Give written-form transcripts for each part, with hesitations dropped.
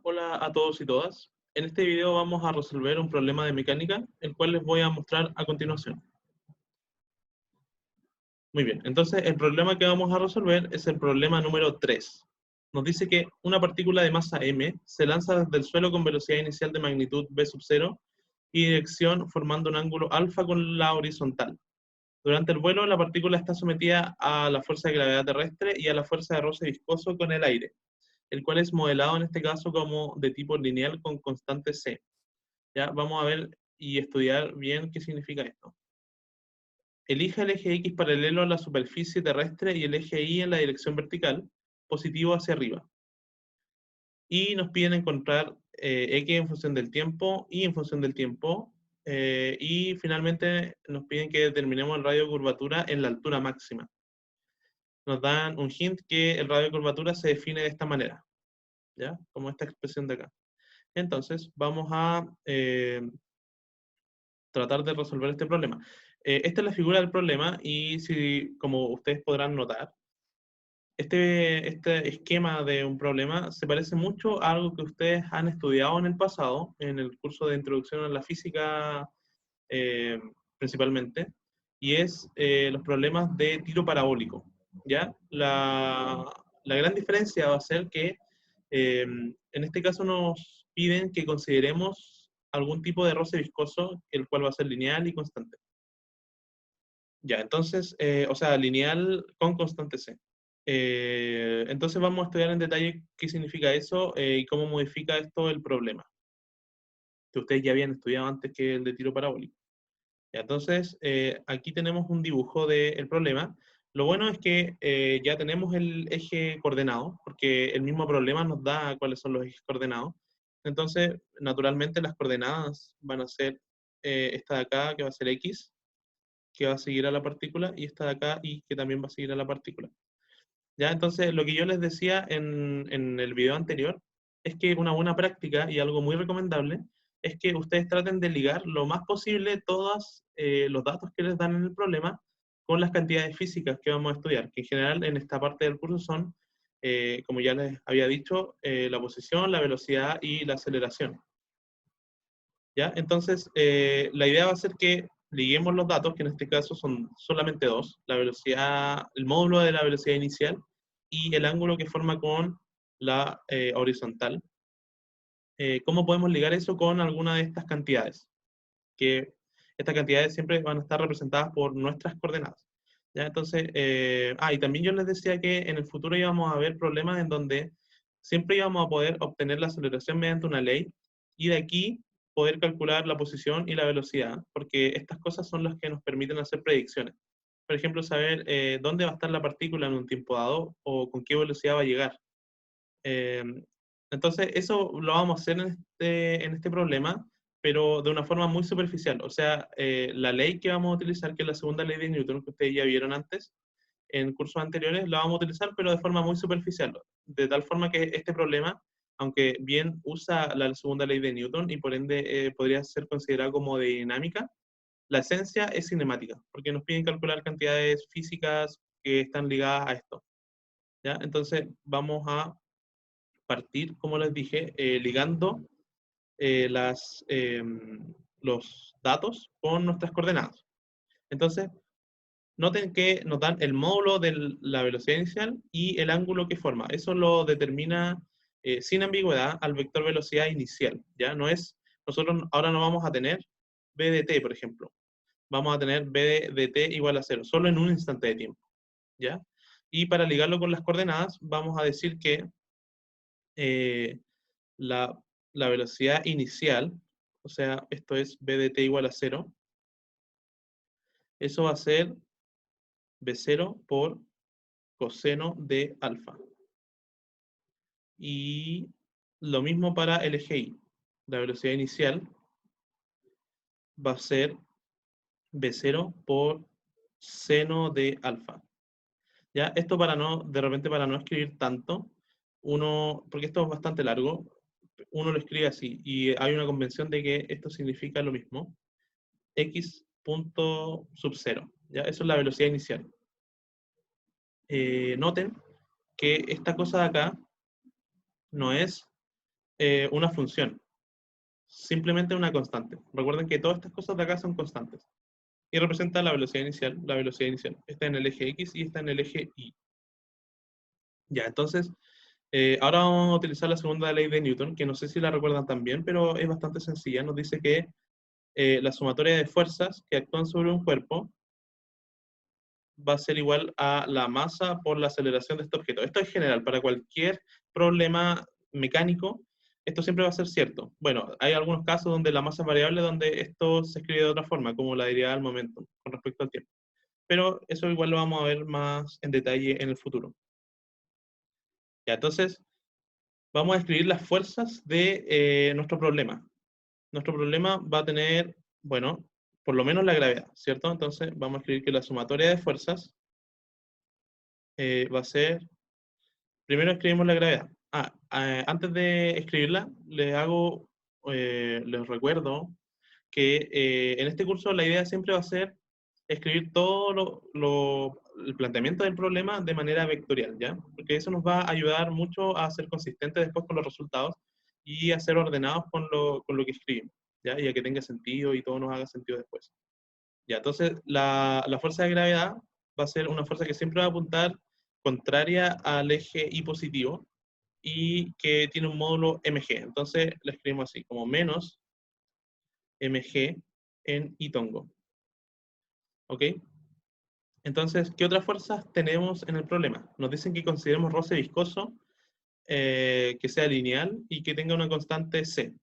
Hola a todos y todas. En este video vamos a resolver un problema de mecánica, el cual les voy a mostrar a continuación. Muy bien, entonces el problema que vamos a resolver es el problema número 3. Nos dice que una partícula de masa m se lanza desde el suelo con velocidad inicial de magnitud v sub 0 y dirección formando un ángulo alfa con la horizontal. Durante el vuelo, la partícula está sometida a la fuerza de gravedad terrestre y a la fuerza de roce viscoso con el aire, el cual es modelado en este caso como de tipo lineal con constante c. Ya, vamos a ver y estudiar bien qué significa esto. Elija el eje X paralelo a la superficie terrestre y el eje Y en la dirección vertical, positivo hacia arriba. Y nos piden encontrar X en función del tiempo, Y en función del tiempo, y finalmente nos piden que determinemos el radio de curvatura en la altura máxima. Nos dan un hint que el radio de curvatura se define de esta manera, ¿ya? Como esta expresión de acá. Entonces, vamos a tratar de resolver este problema. Esta es la figura del problema y si, como ustedes podrán notar, este esquema de un problema se parece mucho a algo que ustedes han estudiado en el pasado, en el curso de Introducción a la Física eh, principalmente, y es los problemas de tiro parabólico. ¿Ya? La gran diferencia va a ser que en este caso nos piden que consideremos algún tipo de roce viscoso, el cual va a ser lineal y constante. Ya, entonces, o sea, lineal con constante C. Entonces vamos a estudiar en detalle qué significa eso y cómo modifica esto el problema, que ustedes ya habían estudiado antes que el de tiro parabólico. Ya, entonces, aquí tenemos un dibujo del problema. Lo bueno es que ya tenemos el eje coordenado, porque el mismo problema nos da cuáles son los ejes coordenados. Entonces, naturalmente las coordenadas van a ser esta de acá, que va a ser X, que va a seguir a la partícula, y esta de acá, y que también va a seguir a la partícula. ¿Ya? Entonces, lo que yo les decía en el video anterior es que una buena práctica y algo muy recomendable es que ustedes traten de ligar lo más posible todos los datos que les dan en el problema con las cantidades físicas que vamos a estudiar, que en general en esta parte del curso son, como ya les había dicho, la posición, la velocidad y la aceleración. ¿Ya? Entonces, la idea va a ser que liguemos los datos, que en este caso son solamente dos, la velocidad, el módulo de la velocidad inicial y el ángulo que forma con la horizontal. ¿Cómo podemos ligar eso con alguna de estas cantidades? Que estas cantidades siempre van a estar representadas por nuestras coordenadas. ¿Ya? Entonces, y también yo les decía que en el futuro íbamos a ver problemas en donde siempre íbamos a poder obtener la aceleración mediante una ley y de aquí poder calcular la posición y la velocidad, porque estas cosas son las que nos permiten hacer predicciones. Por ejemplo, saber dónde va a estar la partícula en un tiempo dado o con qué velocidad va a llegar. Eh, entonces, eso lo vamos a hacer en este problema, pero de una forma muy superficial. O sea, la ley que vamos a utilizar, que es la segunda ley de Newton, que ustedes ya vieron antes, en cursos anteriores, la vamos a utilizar, pero de forma muy superficial. De tal forma que este problema, aunque bien usa la segunda ley de Newton y por ende podría ser considerado como de dinámica, la esencia es cinemática, porque nos piden calcular cantidades físicas que están ligadas a esto. ¿Ya? Entonces, vamos a partir, como les dije, ligando las, los datos con nuestras coordenadas. Entonces, noten que nos dan el módulo de la velocidad inicial y el ángulo que forma. Eso lo determina sin ambigüedad al vector velocidad inicial. ¿Ya? No es, nosotros ahora no vamos a tener b de t, por ejemplo. Vamos a tener b de t igual a 0, solo en un instante de tiempo. ¿Ya? Y para ligarlo con las coordenadas, vamos a decir que eh, la, la velocidad inicial, o sea, esto es b de t igual a 0, eso va a ser b0 por coseno de alfa. Y lo mismo para el eje y. La velocidad inicial va a ser b0 por seno de alfa. ¿Ya? Esto para no, de repente para no escribir tanto, uno, porque esto es bastante largo, uno lo escribe así, y hay una convención de que esto significa lo mismo, x punto sub 0, ¿ya? Eso es la velocidad inicial. Noten que esta cosa de acá no es una función, simplemente una constante. Recuerden que todas estas cosas de acá son constantes. Y representa la velocidad inicial. La velocidad inicial está en el eje X y está en el eje Y. Ya, entonces, ahora vamos a utilizar la segunda ley de Newton, que no sé si la recuerdan también, pero es bastante sencilla. Nos dice que la sumatoria de fuerzas que actúan sobre un cuerpo va a ser igual a la masa por la aceleración de este objeto. Esto es general, para cualquier problema mecánico, esto siempre va a ser cierto. Bueno, hay algunos casos donde la masa es variable, donde esto se escribe de otra forma, como la derivada del momento, con respecto al tiempo. Pero eso igual lo vamos a ver más en detalle en el futuro. Ya, entonces, vamos a escribir las fuerzas de nuestro problema. Nuestro problema va a tener, bueno, por lo menos la gravedad, ¿cierto? Entonces, vamos a escribir que la sumatoria de fuerzas va a ser. Primero escribimos la gravedad. Antes de escribirla, les recuerdo que en este curso la idea siempre va a ser escribir todo el planteamiento del problema de manera vectorial, ¿ya? Porque eso nos va a ayudar mucho a ser consistentes después con los resultados y a ser ordenados con lo que escribimos, ¿ya? Y a que tenga sentido y todo nos haga sentido después. Ya, entonces la fuerza de gravedad va a ser una fuerza que siempre va a apuntar contraria al eje Y positivo y que tiene un módulo mg. Entonces la escribimos así, como menos mg en Y tongo. ¿Ok? Entonces, ¿qué otras fuerzas tenemos en el problema? Nos dicen que consideremos roce viscoso, que sea lineal y que tenga una constante c.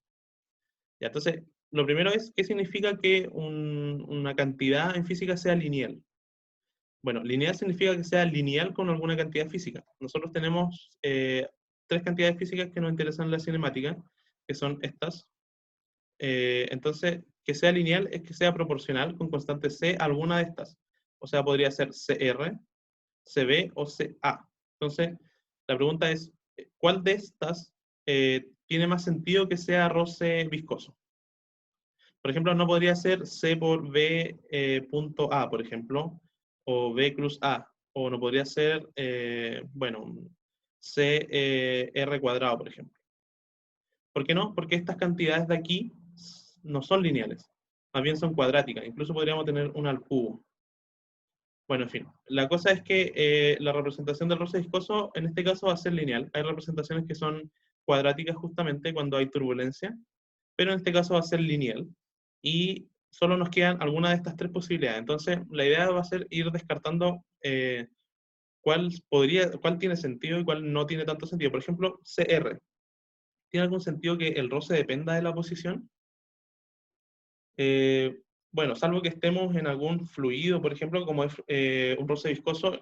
Ya, entonces, lo primero es, ¿qué significa que una cantidad en física sea lineal? Bueno, lineal significa que sea lineal con alguna cantidad física. Nosotros tenemos tres cantidades físicas que nos interesan en la cinemática, que son estas. Entonces, que sea lineal es que sea proporcional con constante c a alguna de estas. O sea, podría ser CR, CB o CA. Entonces, la pregunta es, ¿cuál de estas tiene más sentido que sea roce viscoso? Por ejemplo, no podría ser C por B punto A, por ejemplo, o B cruz A, o no podría ser, bueno, C R cuadrado, por ejemplo. ¿Por qué no? Porque estas cantidades de aquí no son lineales, más bien son cuadráticas, incluso podríamos tener una al cubo. Bueno, en fin, la cosa es que la representación del roce viscoso en este caso va a ser lineal. Hay representaciones que son cuadráticas justamente cuando hay turbulencia, pero en este caso va a ser lineal. Y solo nos quedan algunas de estas tres posibilidades. Entonces, la idea va a ser ir descartando cuál tiene sentido y cuál no tiene tanto sentido. Por ejemplo, CR. ¿Tiene algún sentido que el roce dependa de la posición? Eh, bueno, salvo que estemos en algún fluido, por ejemplo, como es un roce viscoso,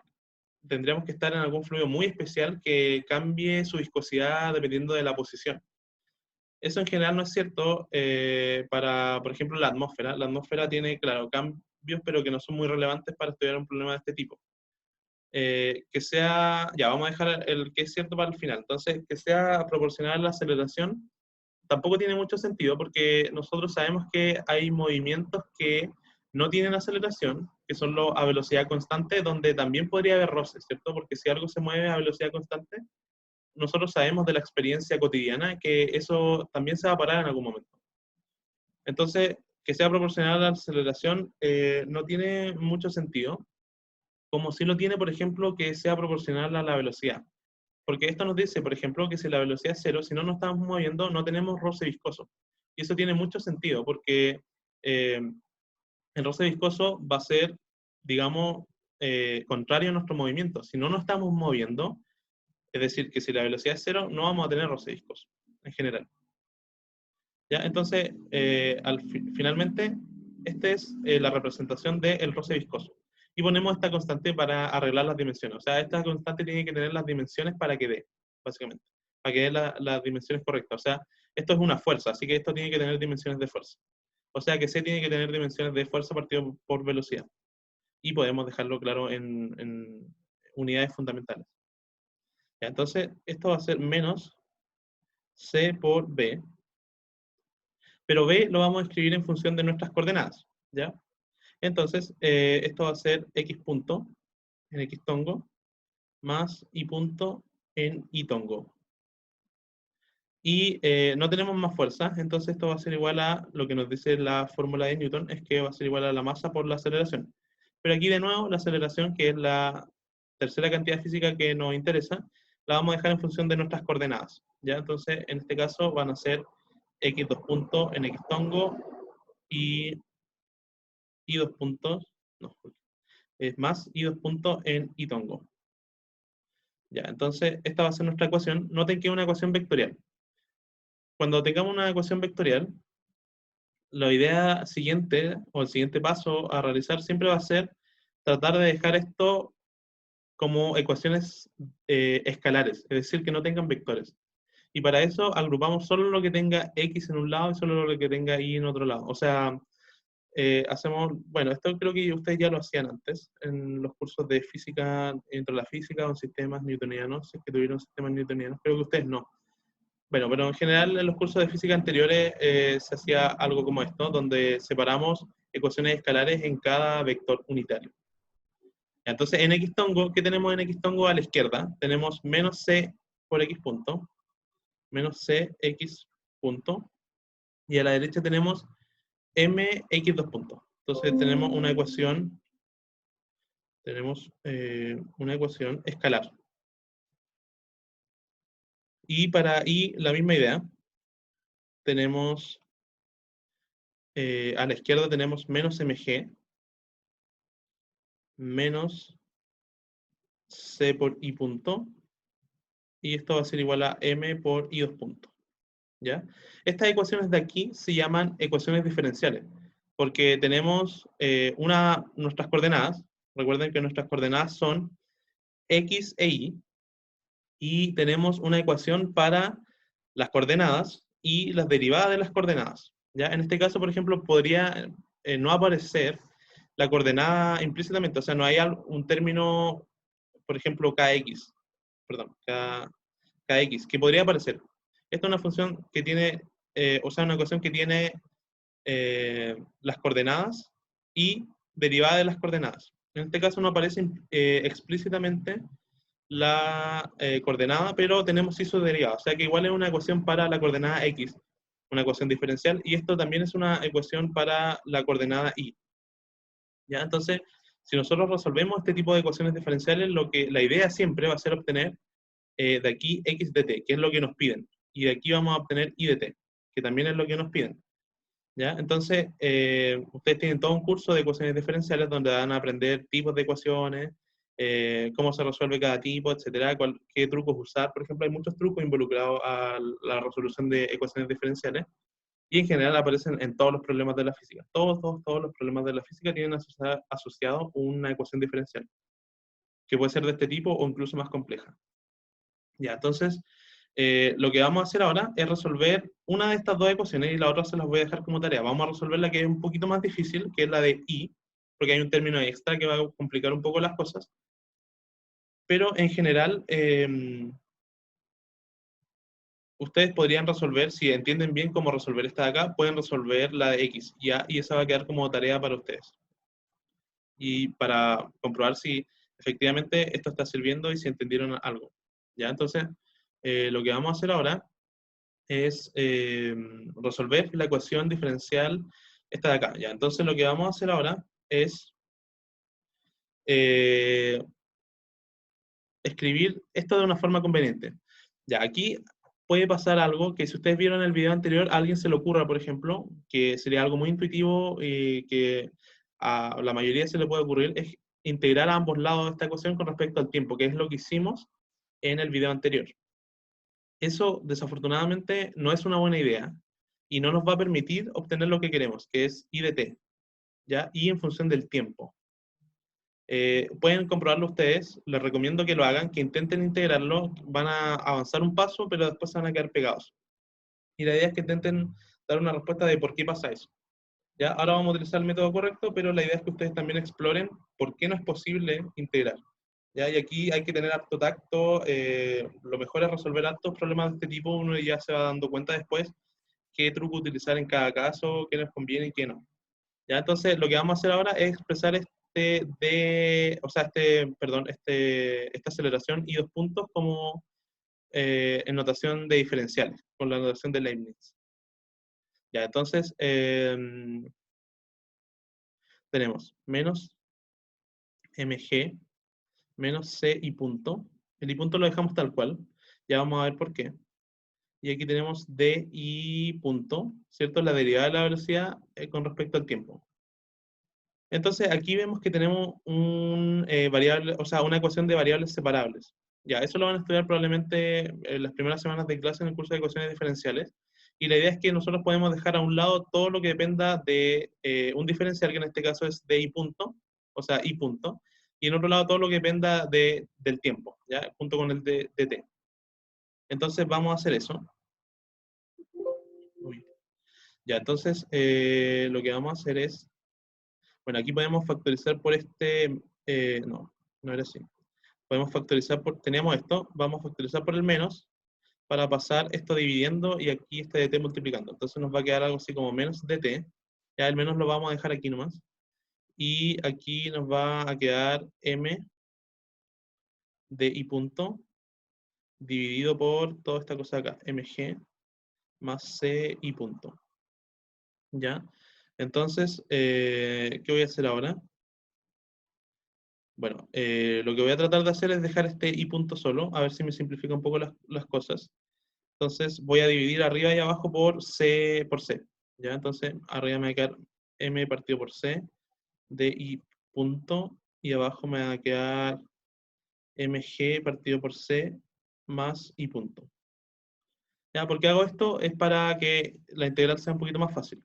tendríamos que estar en algún fluido muy especial que cambie su viscosidad dependiendo de la posición. Eso en general no es cierto para, por ejemplo, la atmósfera. La atmósfera tiene, claro, cambios, pero que no son muy relevantes para estudiar un problema de este tipo. Que sea, ya, vamos a dejar el que es cierto para el final. Entonces, que sea proporcional a la aceleración tampoco tiene mucho sentido porque nosotros sabemos que hay movimientos que no tienen aceleración, que son a velocidad constante, donde también podría haber roces, ¿cierto? Porque si algo se mueve a velocidad constante, nosotros sabemos de la experiencia cotidiana que eso también se va a parar en algún momento. Entonces, que sea proporcional a la aceleración no tiene mucho sentido, como si lo tiene, por ejemplo, que sea proporcional a la velocidad. Porque esto nos dice, por ejemplo, que si la velocidad es cero, si no nos estamos moviendo, no tenemos roce viscoso. Y eso tiene mucho sentido, porque el roce viscoso va a ser, digamos, contrario a nuestro movimiento. Si no nos estamos moviendo, es decir, que si la velocidad es cero, no vamos a tener roce viscoso, en general. ¿Ya? Entonces, finalmente, esta es la representación del roce viscoso. Y ponemos esta constante para arreglar las dimensiones. O sea, esta constante tiene que tener las dimensiones para que dé, básicamente. Para que dé las dimensiones correctas. O sea, esto es una fuerza, así que esto tiene que tener dimensiones de fuerza. O sea que C tiene que tener dimensiones de fuerza partido por velocidad. Y podemos dejarlo claro en unidades fundamentales. ¿Ya? Entonces, esto va a ser menos C por B, pero B lo vamos a escribir en función de nuestras coordenadas, ¿ya? Entonces, esto va a ser X punto en X tongo más Y punto en Y tongo. y no tenemos más fuerza, entonces esto va a ser igual a lo que nos dice la fórmula de Newton, es que va a ser igual a la masa por la aceleración. Pero aquí de nuevo la aceleración, que es la tercera cantidad física que nos interesa, la vamos a dejar en función de nuestras coordenadas, ¿ya? Entonces en este caso van a ser x dos puntos en x tongo y dos puntos, no, es más y dos puntos en y tongo. Ya, entonces esta va a ser nuestra ecuación. Noten que es una ecuación vectorial. Cuando tengamos una ecuación vectorial, la idea siguiente o el siguiente paso a realizar siempre va a ser tratar de dejar esto como ecuaciones escalares, es decir, que no tengan vectores. Y para eso agrupamos solo lo que tenga x en un lado y solo lo que tenga y en otro lado. O sea, hacemos, bueno, esto creo que ustedes ya lo hacían antes en los cursos de física, entre la física o en sistemas newtonianos, si es que tuvieron sistemas newtonianos, creo que ustedes no. Bueno, pero en general en los cursos de física anteriores se hacía algo como esto, donde separamos ecuaciones escalares en cada vector unitario. Entonces, en x tongo, ¿qué tenemos en x tongo a la izquierda? Tenemos menos c por x punto, menos c x punto, y a la derecha tenemos mx dos puntos. Entonces tenemos una ecuación escalar. Y para y la misma idea, tenemos a la izquierda tenemos menos mg menos c por i punto, y esto va a ser igual a m por i dos puntos. ¿Ya? Estas ecuaciones de aquí se llaman ecuaciones diferenciales, porque tenemos nuestras coordenadas, recuerden que nuestras coordenadas son x e y tenemos una ecuación para las coordenadas y las derivadas de las coordenadas. ¿Ya? En este caso, por ejemplo, podría no aparecer la coordenada implícitamente, o sea, no hay un término, por ejemplo, kx, perdón, kx, que podría aparecer. Esta es una función que tiene, o sea, una ecuación que tiene las coordenadas y derivada de las coordenadas. En este caso no aparece explícitamente la coordenada, pero tenemos sí su derivada, o sea que igual es una ecuación para la coordenada x, una ecuación diferencial, y esto también es una ecuación para la coordenada y. ¿Ya? Entonces, si nosotros resolvemos este tipo de ecuaciones diferenciales, la idea siempre va a ser obtener de aquí x de t, que es lo que nos piden, y de aquí vamos a obtener y de t, que también es lo que nos piden. ¿Ya? Entonces, ustedes tienen todo un curso de ecuaciones diferenciales donde van a aprender tipos de ecuaciones, cómo se resuelve cada tipo, etcétera, qué trucos usar. Por ejemplo, hay muchos trucos involucrados a la resolución de ecuaciones diferenciales y en general aparecen en todos los problemas de la física. Todos los problemas de la física tienen asociado una ecuación diferencial, que puede ser de este tipo o incluso más compleja. Ya, entonces, lo que vamos a hacer ahora es resolver una de estas dos ecuaciones y la otra se las voy a dejar como tarea. Vamos a resolver la que es un poquito más difícil, que es la de y, porque hay un término extra que va a complicar un poco las cosas. Pero en general, ustedes podrían resolver, si entienden bien cómo resolver esta de acá, pueden resolver la de x, ¿ya? Y esa va a quedar como tarea para ustedes. Y para comprobar si efectivamente esto está sirviendo y si entendieron algo. ¿Ya? Entonces, lo que vamos a hacer ahora es resolver la ecuación diferencial esta de acá. ¿Ya? Entonces lo que vamos a hacer ahora es eh, escribir esto de una forma conveniente. Ya, aquí puede pasar algo que si ustedes vieron el video anterior, a alguien se le ocurra, por ejemplo, que sería algo muy intuitivo y que a la mayoría se le puede ocurrir, es integrar a ambos lados de esta ecuación con respecto al tiempo, que es lo que hicimos en el video anterior. Eso, desafortunadamente, no es una buena idea y no nos va a permitir obtener lo que queremos, que es I de t, ¿ya? Y en función del tiempo. Pueden comprobarlo ustedes, les recomiendo que lo hagan, que intenten integrarlo, van a avanzar un paso, pero después se van a quedar pegados. Y la idea es que intenten dar una respuesta de por qué pasa eso. ¿Ya? Ahora vamos a utilizar el método correcto, pero la idea es que ustedes también exploren por qué no es posible integrar. ¿Ya? Y aquí hay que tener harto tacto, lo mejor es resolver hartos problemas de este tipo, uno ya se va dando cuenta después qué truco utilizar en cada caso, qué nos conviene y qué no. ¿Ya? Entonces, lo que vamos a hacer ahora es expresar esta aceleración y dos puntos como en notación de diferenciales, con la notación de Leibniz. Ya, entonces, tenemos menos mg menos c y punto. El y punto lo dejamos tal cual. Ya vamos a ver por qué. Y aquí tenemos d y punto, ¿cierto? La derivada de la velocidad con respecto al tiempo. Entonces, aquí vemos que tenemos variable, o sea, una ecuación de variables separables. Ya, eso lo van a estudiar probablemente en las primeras semanas de clase en el curso de ecuaciones diferenciales. Y la idea es que nosotros podemos dejar a un lado todo lo que dependa de un diferencial, que en este caso es de y punto, o sea, y punto. Y en otro lado todo lo que dependa del tiempo, ¿ya? Junto con el de t. Entonces vamos a hacer eso. Uy. Ya, entonces lo que vamos a hacer es, bueno, aquí podemos factorizar por no, no era así. Podemos factorizar teníamos esto, vamos a factorizar por el menos, para pasar esto dividiendo y aquí este dt multiplicando. Entonces nos va a quedar algo así como menos dt, ya el menos lo vamos a dejar aquí nomás. Y aquí nos va a quedar m de y punto, dividido por toda esta cosa acá, mg más c y punto. ¿Ya? Entonces, ¿qué voy a hacer ahora? Bueno, lo que voy a tratar de hacer es dejar este y punto solo, a ver si me simplifica un poco las cosas. Entonces voy a dividir arriba y abajo por c, ¿ya? Entonces arriba me va a quedar m partido por c de y punto, y abajo me va a quedar mg partido por c más y punto. ¿Ya? ¿Por qué hago esto? Es para que la integral sea un poquito más fácil.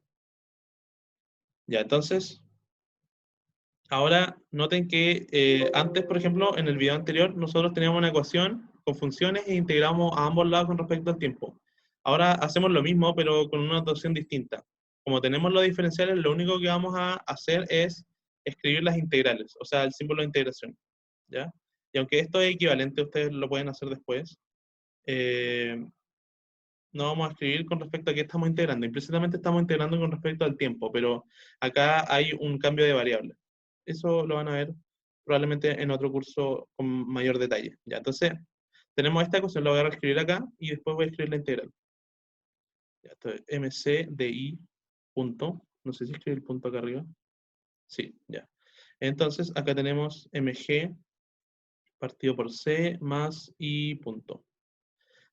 Ya, entonces, ahora noten que antes, por ejemplo, en el video anterior, nosotros teníamos una ecuación con funciones e integramos a ambos lados con respecto al tiempo. Ahora hacemos lo mismo, pero con una notación distinta. Como tenemos los diferenciales, lo único que vamos a hacer es escribir las integrales, o sea, el símbolo de integración. ¿Ya? Y aunque esto es equivalente, ustedes lo pueden hacer después, no vamos a escribir con respecto a qué estamos integrando. Implícitamente estamos integrando con respecto al tiempo, pero acá hay un cambio de variable. Eso lo van a ver probablemente en otro curso con mayor detalle. Ya, entonces, tenemos esta ecuación, la voy a reescribir acá y después voy a escribir la integral. Ya, esto es mc de i punto. No sé si escribir el punto acá arriba. Sí, ya. Entonces, acá tenemos mg partido por c más i punto.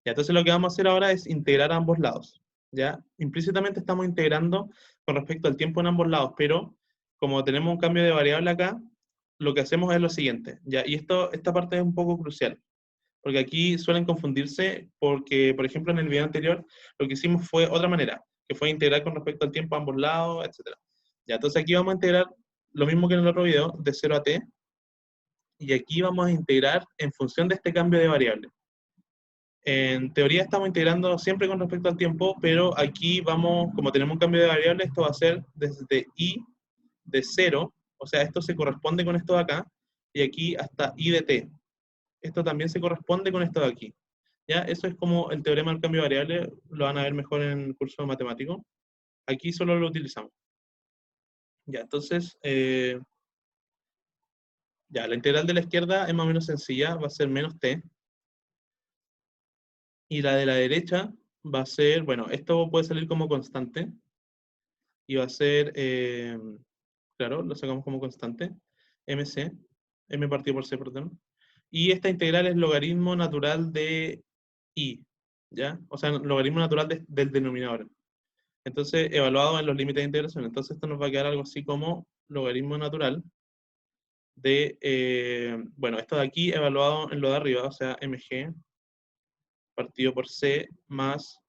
Ya, entonces lo que vamos a hacer ahora es integrar a ambos lados. ¿Ya? Implícitamente estamos integrando con respecto al tiempo en ambos lados, pero como tenemos un cambio de variable acá, lo que hacemos es lo siguiente. ¿Ya? Y esta parte es un poco crucial, porque aquí suelen confundirse porque, por ejemplo, en el video anterior lo que hicimos fue otra manera, que fue integrar con respecto al tiempo a ambos lados, etc. ¿Ya? Entonces aquí vamos a integrar lo mismo que en el otro video, de 0 a t, y aquí vamos a integrar en función de este cambio de variable. En teoría estamos integrando siempre con respecto al tiempo, pero aquí vamos, como tenemos un cambio de variable, esto va a ser desde i de 0, o sea, esto se corresponde con esto de acá, y aquí hasta i de t. Esto también se corresponde con esto de aquí. ¿Ya? Eso es como el teorema del cambio de variable, lo van a ver mejor en el curso matemático. Aquí solo lo utilizamos. Ya, entonces, ya, la integral de la izquierda es más o menos sencilla, va a ser menos t. Y la de la derecha va a ser, bueno, esto puede salir como constante, y va a ser, claro, lo sacamos como constante, mc, m partido por c, perdón. Y esta integral es logaritmo natural de i, ¿ya? O sea, logaritmo natural del denominador. Entonces, evaluado en los límites de integración. Entonces, esto nos va a quedar algo así como logaritmo natural de, bueno, esto de aquí evaluado en lo de arriba, o sea, mg partido por c más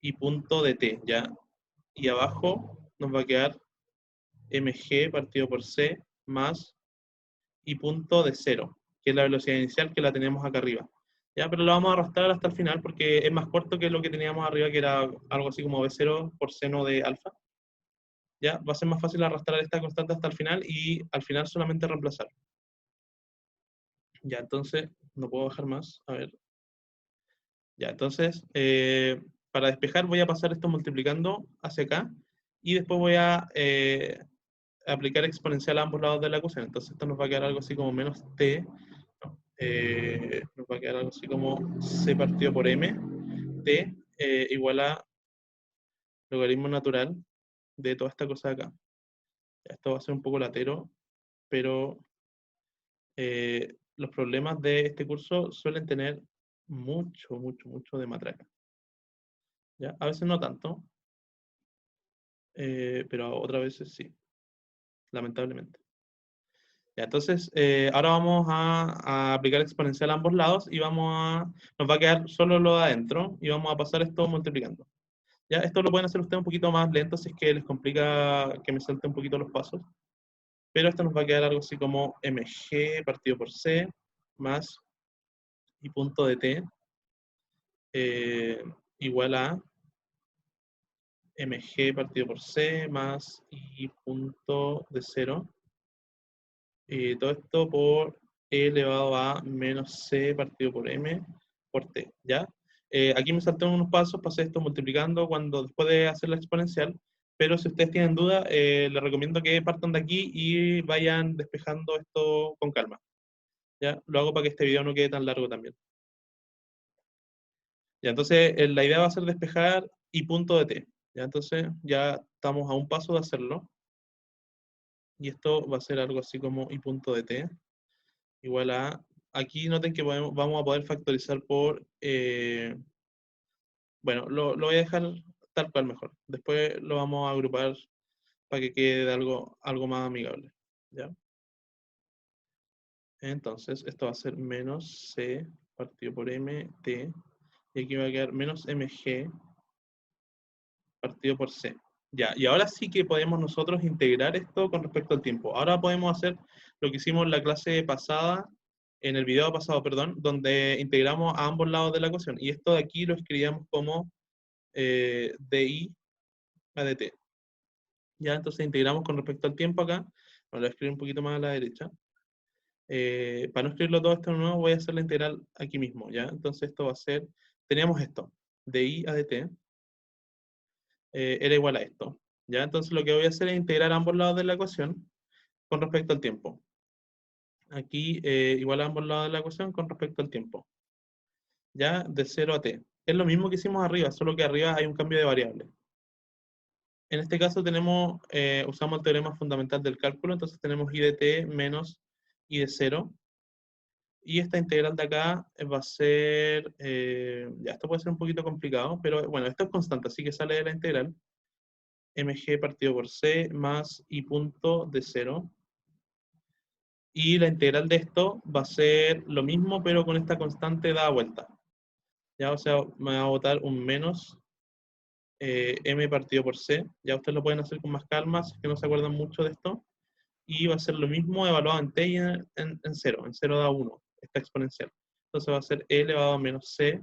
i punto de t, ¿ya? Y abajo nos va a quedar mg partido por c más i punto de 0, que es la velocidad inicial que la tenemos acá arriba. ¿Ya? Pero lo vamos a arrastrar hasta el final porque es más corto que lo que teníamos arriba, que era algo así como b0 por seno de alfa. ¿Ya? Va a ser más fácil arrastrar esta constante hasta el final y al final solamente reemplazar. Ya, entonces, no puedo bajar más. A ver. Ya, entonces, para despejar voy a pasar esto multiplicando hacia acá y después voy a aplicar exponencial a ambos lados de la ecuación. Entonces esto nos va a quedar algo así como menos t, no, nos va a quedar algo así como C partido por M, T igual a logaritmo natural de toda esta cosa de acá. Esto va a ser un poco latero, pero los problemas de este curso suelen tener mucho de matraca. ¿Ya? A veces no tanto, pero otras veces sí, lamentablemente. Ya, entonces, ahora vamos a aplicar exponencial a ambos lados y nos va a quedar solo lo de adentro y vamos a pasar esto multiplicando. Ya, esto lo pueden hacer ustedes un poquito más lento si es que les complica que me salte un poquito los pasos. Pero esto nos va a quedar algo así como mg partido por c más y punto de t igual a mg partido por c más y punto de 0. Y todo esto por e elevado a menos c partido por m por t, ¿ya? Aquí me saltaron unos pasos, pasé esto multiplicando después de hacer la exponencial, pero si ustedes tienen duda, les recomiendo que partan de aquí y vayan despejando esto con calma, ¿ya? Lo hago para que este video no quede tan largo también. Ya, entonces, la idea va a ser despejar y punto de t, ¿ya? Entonces, ya estamos a un paso de hacerlo, y esto va a ser algo así como y punto de t igual a, aquí noten que vamos a poder factorizar bueno, lo voy a dejar tal cual mejor. Después lo vamos a agrupar para que quede de algo más amigable, ¿ya? Entonces, esto va a ser menos c partido por mt, y aquí va a quedar menos mg partido por c. Ya, y ahora sí que podemos nosotros integrar esto con respecto al tiempo. Ahora podemos hacer lo que hicimos en la clase pasada, en el video pasado, perdón, donde integramos a ambos lados de la ecuación. Y esto de aquí lo escribíamos como di a dt. Ya, entonces integramos con respecto al tiempo acá. Lo voy a escribir un poquito más a la derecha. Para no escribirlo todo esto de nuevo, voy a hacer la integral aquí mismo, ¿ya? Entonces esto va a ser, teníamos esto, di a dt, era igual a esto. ¿Ya? Entonces lo que voy a hacer es integrar ambos lados de la ecuación con respecto al tiempo. Aquí igual a ambos lados de la ecuación con respecto al tiempo. ¿Ya? De 0 a t. Es lo mismo que hicimos arriba, solo que arriba hay un cambio de variable. En este caso usamos el teorema fundamental del cálculo, entonces tenemos i de t menos i de 0. Y esta integral de acá va a ser, ya esto puede ser un poquito complicado, pero bueno, esto es constante, así que sale de la integral. mg partido por c más i punto de 0. Y la integral de esto va a ser lo mismo, pero con esta constante dada vuelta. Ya, o sea, me va a botar un menos m partido por c. Ya ustedes lo pueden hacer con más calma, si es que no se acuerdan mucho de esto. Y va a ser lo mismo evaluado en t y en 0. En 0 da 1, esta exponencial. Entonces va a ser e elevado a menos c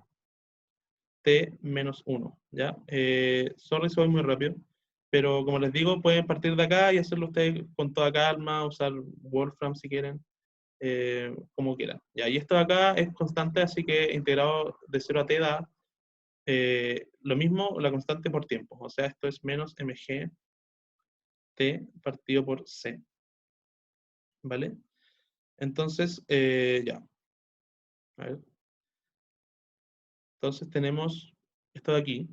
t menos 1. ¿Ya? Sorry si voy muy rápido. Pero como les digo, pueden partir de acá y hacerlo ustedes con toda calma, usar Wolfram si quieren. Como quieran. ¿Ya? Y esto de acá es constante, así que integrado de 0 a t da lo mismo, la constante por tiempo. O sea, esto es menos mg t partido por c. ¿Vale? Entonces, ya. A ver. Entonces tenemos esto de aquí.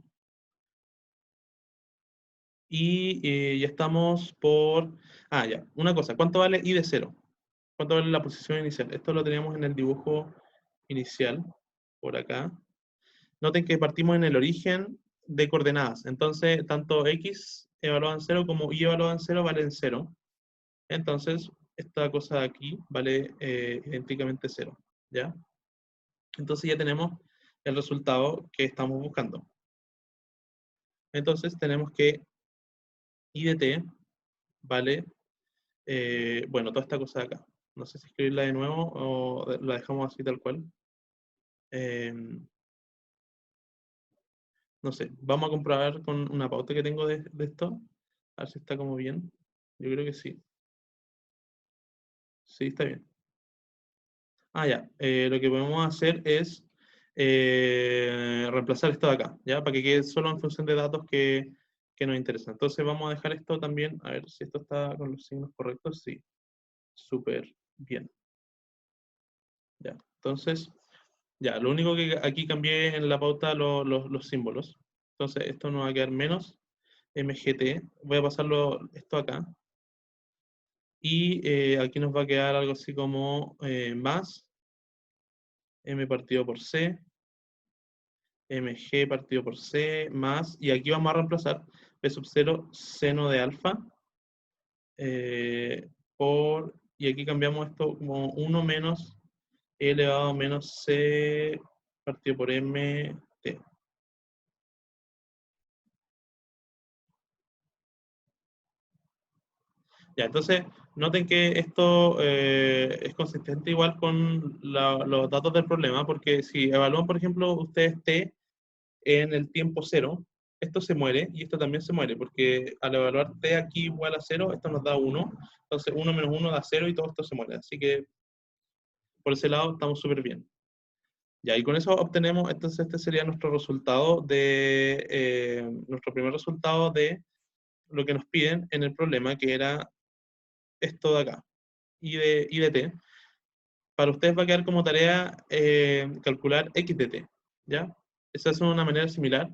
Y ya estamos por... Ah, ya. Una cosa. ¿Cuánto vale i de 0? ¿Cuánto vale la posición inicial? Esto lo teníamos en el dibujo inicial, por acá. Noten que partimos en el origen de coordenadas. Entonces, tanto x evaluado en 0 como y evaluado en 0 valen 0. Entonces, esta cosa de aquí vale idénticamente 0. ¿Ya? Entonces ya tenemos el resultado que estamos buscando. Entonces tenemos que i de t vale, bueno, toda esta cosa de acá. No sé si escribirla de nuevo o la dejamos así tal cual. Eh, no sé, vamos a comprobar con una pauta que tengo de esto. A ver si está como bien. Yo creo que sí. Sí, está bien. Ah, ya. Lo que podemos hacer es reemplazar esto de acá, ¿ya? Para que quede solo en función de datos que nos interesan. Entonces vamos a dejar esto también, a ver si esto está con los signos correctos. Sí, súper bien. Ya. Entonces, ya, lo único que aquí cambié en la pauta los símbolos. Entonces, esto nos va a quedar menos MGT. Voy a pasarlo esto acá. Y aquí nos va a quedar algo así como más M partido por C, mg partido por C, más, y aquí vamos a reemplazar P sub 0 seno de alfa por, y aquí cambiamos esto como 1 menos E elevado a menos C partido por MT. Ya, entonces, noten que esto es consistente igual con los datos del problema, porque si evalúan, por ejemplo, ustedes T en el tiempo cero, esto se muere y esto también se muere, porque al evaluar T aquí igual a cero, esto nos da 1, entonces 1 menos 1 da 0 y todo esto se muere. Así que por ese lado estamos súper bien. Ya, y con eso obtenemos, entonces este sería nuestro resultado nuestro primer resultado de lo que nos piden en el problema, que era esto de acá, y de t. Para ustedes va a quedar como tarea calcular x de t, ¿ya? Esa es una manera similar.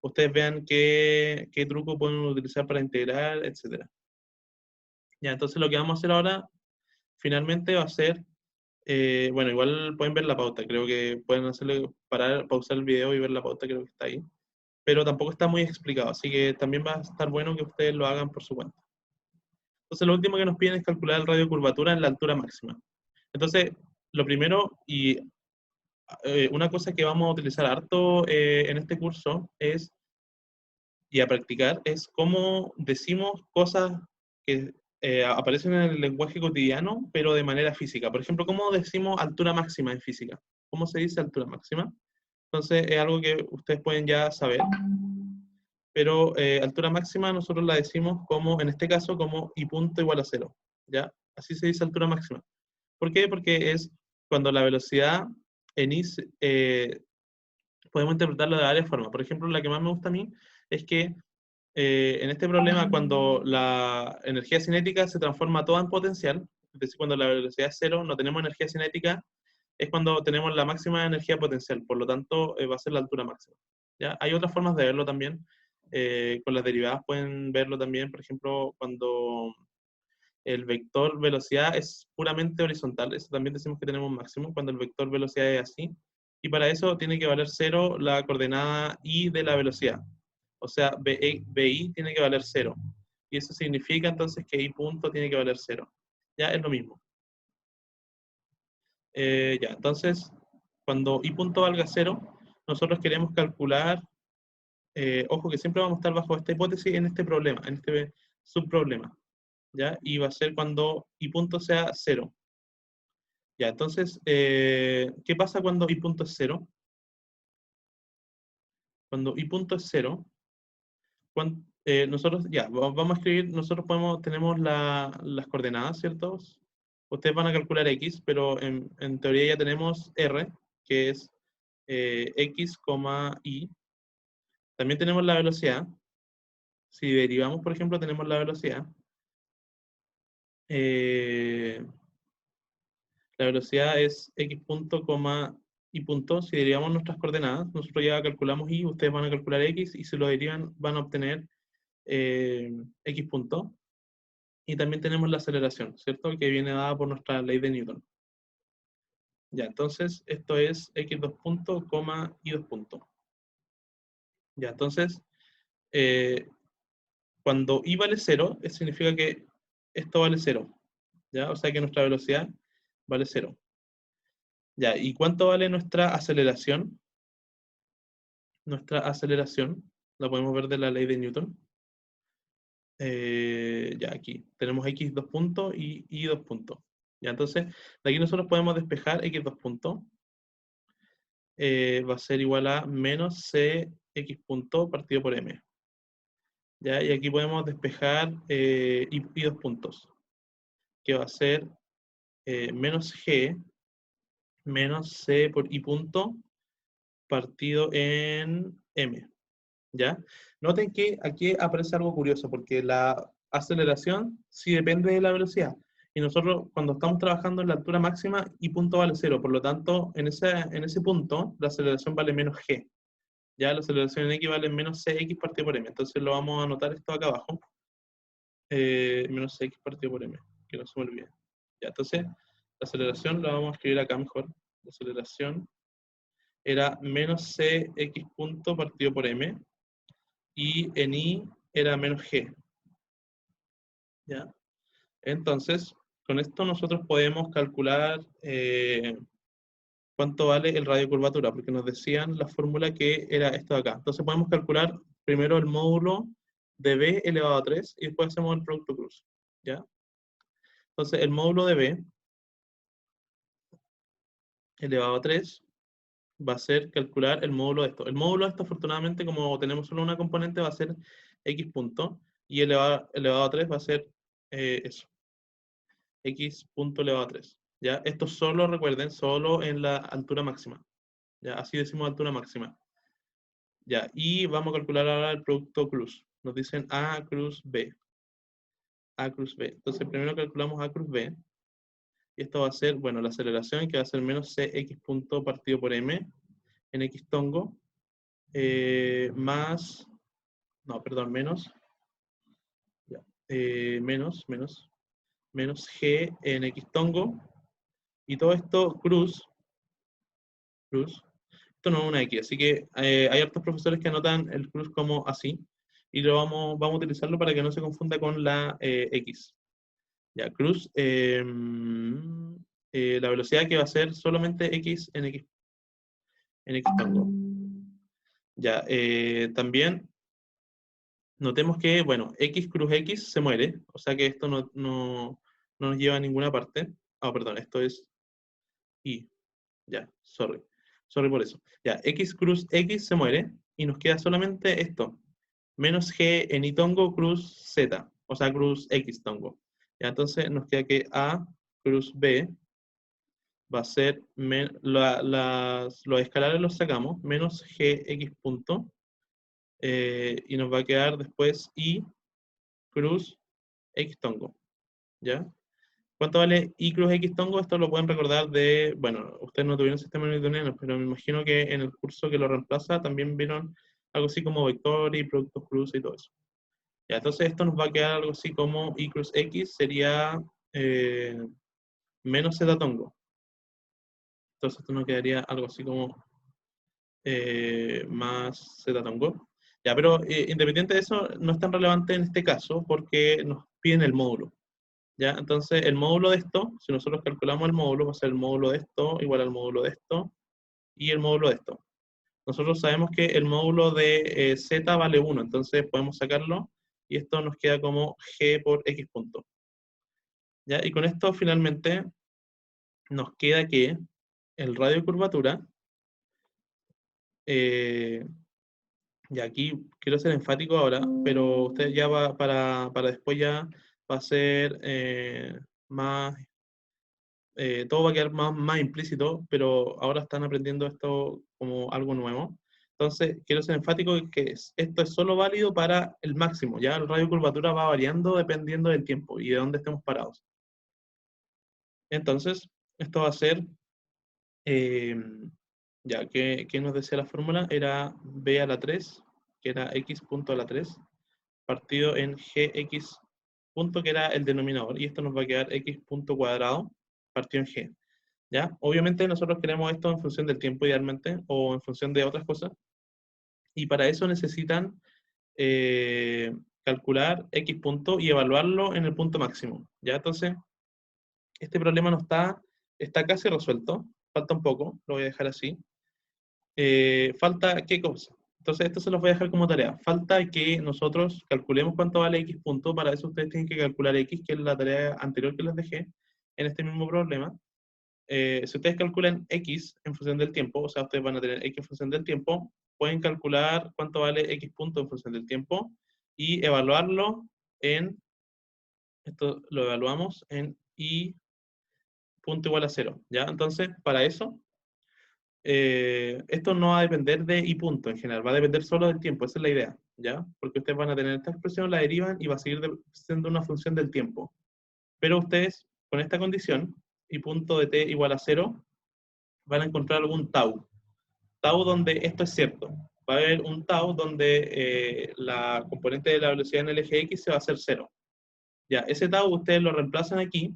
Ustedes vean qué truco pueden utilizar para integrar, etc. Ya, entonces lo que vamos a hacer ahora, finalmente, va a ser, bueno, igual pueden ver la pauta, creo que pueden hacerle, pausar el video y ver la pauta, creo que está ahí. Pero tampoco está muy explicado, así que también va a estar bueno que ustedes lo hagan por su cuenta. Entonces lo último que nos piden es calcular el radio de curvatura en la altura máxima. Entonces, lo primero, y una cosa que vamos a utilizar harto en este curso es, y a practicar, es cómo decimos cosas que aparecen en el lenguaje cotidiano, pero de manera física. Por ejemplo, ¿cómo decimos altura máxima en física? ¿Cómo se dice altura máxima? Entonces, es algo que ustedes pueden ya saber. Pero altura máxima nosotros la decimos como, en este caso, como I punto igual a cero, ¿ya? Así se dice altura máxima. ¿Por qué? Porque es cuando la velocidad en I podemos interpretarlo de varias formas. Por ejemplo, la que más me gusta a mí es que en este problema, cuando la energía cinética se transforma toda en potencial, es decir, cuando la velocidad es cero, no tenemos energía cinética, es cuando tenemos la máxima energía potencial, por lo tanto, va a ser la altura máxima. ¿Ya? Hay otras formas de verlo también. Con las derivadas pueden verlo también, por ejemplo, cuando el vector velocidad es puramente horizontal, eso también decimos que tenemos máximo, cuando el vector velocidad es así, y para eso tiene que valer cero la coordenada y de la velocidad. O sea, BI tiene que valer cero. Y eso significa entonces que I punto tiene que valer cero. Ya es lo mismo. Ya, entonces, cuando I punto valga cero, nosotros queremos calcular, ojo que siempre vamos a estar bajo esta hipótesis en este problema, en este subproblema. ¿Ya? Y va a ser cuando I punto sea cero. Ya, entonces, ¿qué pasa cuando I punto es cero? Cuando I punto es cero, nosotros, ya, vamos a escribir, nosotros tenemos las coordenadas, ¿cierto? Ustedes van a calcular X, pero en teoría ya tenemos R, que es X, Y. También tenemos la velocidad. Si derivamos, por ejemplo, tenemos la velocidad. Eh, La velocidad es x punto, y punto. Si derivamos nuestras coordenadas, nosotros ya calculamos y, ustedes van a calcular x, y si lo derivan van a obtener x punto. Y también tenemos la aceleración, ¿cierto? Que viene dada por nuestra ley de Newton. Ya, entonces esto es x2 punto, y 2 punto. Ya, entonces, eh, cuando y vale 0, significa que esto vale 0. ¿Ya? O sea que nuestra velocidad vale 0. Ya, ¿y cuánto vale nuestra aceleración? Nuestra aceleración, la podemos ver de la ley de Newton. Ya aquí tenemos x 2 puntos y y 2 puntos. Ya, entonces, de aquí nosotros podemos despejar x 2 puntos. Va a ser igual a menos c x punto partido por m. Ya, y aquí podemos despejar y 2 puntos, que va a ser menos g menos c por y punto partido en m. ¿Ya? Noten que aquí aparece algo curioso, porque la aceleración sí depende de la velocidad. y nosotros cuando estamos trabajando en la altura máxima, y punto vale 0, por lo tanto, en ese punto, la aceleración vale menos g. Ya la aceleración en x vale menos cx partido por m. Entonces lo vamos a anotar esto acá abajo. Menos cx partido por m, que no se me olvide. Ya, entonces, la aceleración la vamos a escribir acá mejor. La aceleración era menos cx punto partido por m, y en y era menos g. ¿Ya? Entonces, con esto nosotros podemos calcular cuánto vale el radio de curvatura, porque nos decían la fórmula que era esto de acá. Entonces podemos calcular primero el módulo de b elevado a 3 y después hacemos el producto cruz. ¿Ya? Entonces el módulo de b elevado a 3 va a ser calcular el módulo de esto. El módulo de esto, afortunadamente, como tenemos solo una componente, va a ser x punto, y elevado a 3 va a ser eso, x punto elevado a 3. ¿Ya? Esto solo, recuerden, solo en la altura máxima. ¿Ya? Así decimos altura máxima. ¿Ya? Y vamos a calcular ahora el producto cruz. Nos dicen A cruz B. A cruz B. Entonces primero calculamos A cruz B. Y esto va a ser, bueno, la aceleración, que va a ser menos cx punto partido por m en x tongo, más, no, perdón, menos, ya, menos g en x tongo, y todo esto cruz, esto no es una x, así que hay hartos profesores que anotan el cruz como así, y vamos a utilizarlo para que no se confunda con la x. Ya, cruz, la velocidad que va a ser solamente x en x tongo. Ya, también notemos que, bueno, x cruz x se muere, o sea que esto no nos lleva a ninguna parte. Ah, perdón, esto es y. Ya, sorry. Sorry por eso. Ya, x cruz x se muere y nos queda solamente esto. Menos g en y tongo cruz z, o sea, cruz x tongo. Ya, entonces nos queda que a cruz b va a ser, los escalares los sacamos, menos gx punto, y nos va a quedar después y cruz x tongo, ¿ya? ¿Cuánto vale y cruz x tongo? Esto lo pueden recordar de, bueno, ustedes no tuvieron sistema newtoniano, pero me imagino que en el curso que lo reemplaza también vieron algo así como vector y productos cruz y todo eso. Ya, entonces esto nos va a quedar algo así como y cruz x sería menos z tongo. Entonces esto nos quedaría algo así como más z tongo. Ya, pero independiente de eso, no es tan relevante en este caso porque nos piden el módulo. ¿Ya? Entonces, el módulo de esto, si nosotros calculamos el módulo, va a ser el módulo de esto igual al módulo de esto y el módulo de esto. Nosotros sabemos que el módulo de z vale 1, entonces podemos sacarlo y esto nos queda como g por x punto. ¿Ya? Y con esto finalmente nos queda que el radio de curvatura, y aquí quiero ser enfático ahora, pero usted ya va para después ya va a ser más, todo va a quedar más implícito, pero ahora están aprendiendo esto como algo nuevo. Entonces, quiero ser enfático en que esto es solo válido para el máximo, ya el radio de curvatura va variando dependiendo del tiempo y de dónde estemos parados. Entonces, esto va a ser, eh, ya, ¿qué nos decía la fórmula? Era b a la 3, que era x punto a la 3, partido en gx punto, que era el denominador, y esto nos va a quedar x punto cuadrado, partido en g. ¿Ya? Obviamente nosotros queremos esto en función del tiempo idealmente, o en función de otras cosas, y para eso necesitan calcular x punto y evaluarlo en el punto máximo. ¿Ya? Entonces, este problema no está casi resuelto, falta un poco, lo voy a dejar así. Falta, ¿qué cosa? Entonces, esto se los voy a dejar como tarea. Falta que nosotros calculemos cuánto vale x punto, para eso ustedes tienen que calcular x, que es la tarea anterior que les dejé en este mismo problema. Si ustedes calculan x en función del tiempo, o sea, ustedes van a tener x en función del tiempo, pueden calcular cuánto vale x punto en función del tiempo y evaluarlo esto lo evaluamos en y punto igual a 0, ¿ya? Entonces, para eso, esto no va a depender de y punto en general, va a depender solo del tiempo, esa es la idea, ¿ya? Porque ustedes van a tener esta expresión, la derivan y va a seguir siendo una función del tiempo. Pero ustedes con esta condición, y punto de t igual a 0, van a encontrar algún tau. Tau donde esto es cierto. Va a haber un tau donde la componente de la velocidad en el eje X se va a hacer 0. Ya, ese tau ustedes lo reemplazan aquí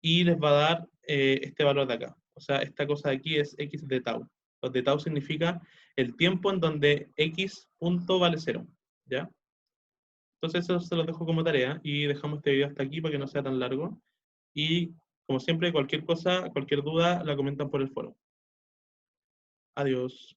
y les va a dar este valor de acá. O sea, esta cosa de aquí es x de tau. Donde tau significa el tiempo en donde x punto vale 0. ¿Ya? Entonces eso se los dejo como tarea y dejamos este video hasta aquí para que no sea tan largo. Y como siempre, cualquier cosa, cualquier duda, la comentan por el foro. Adiós.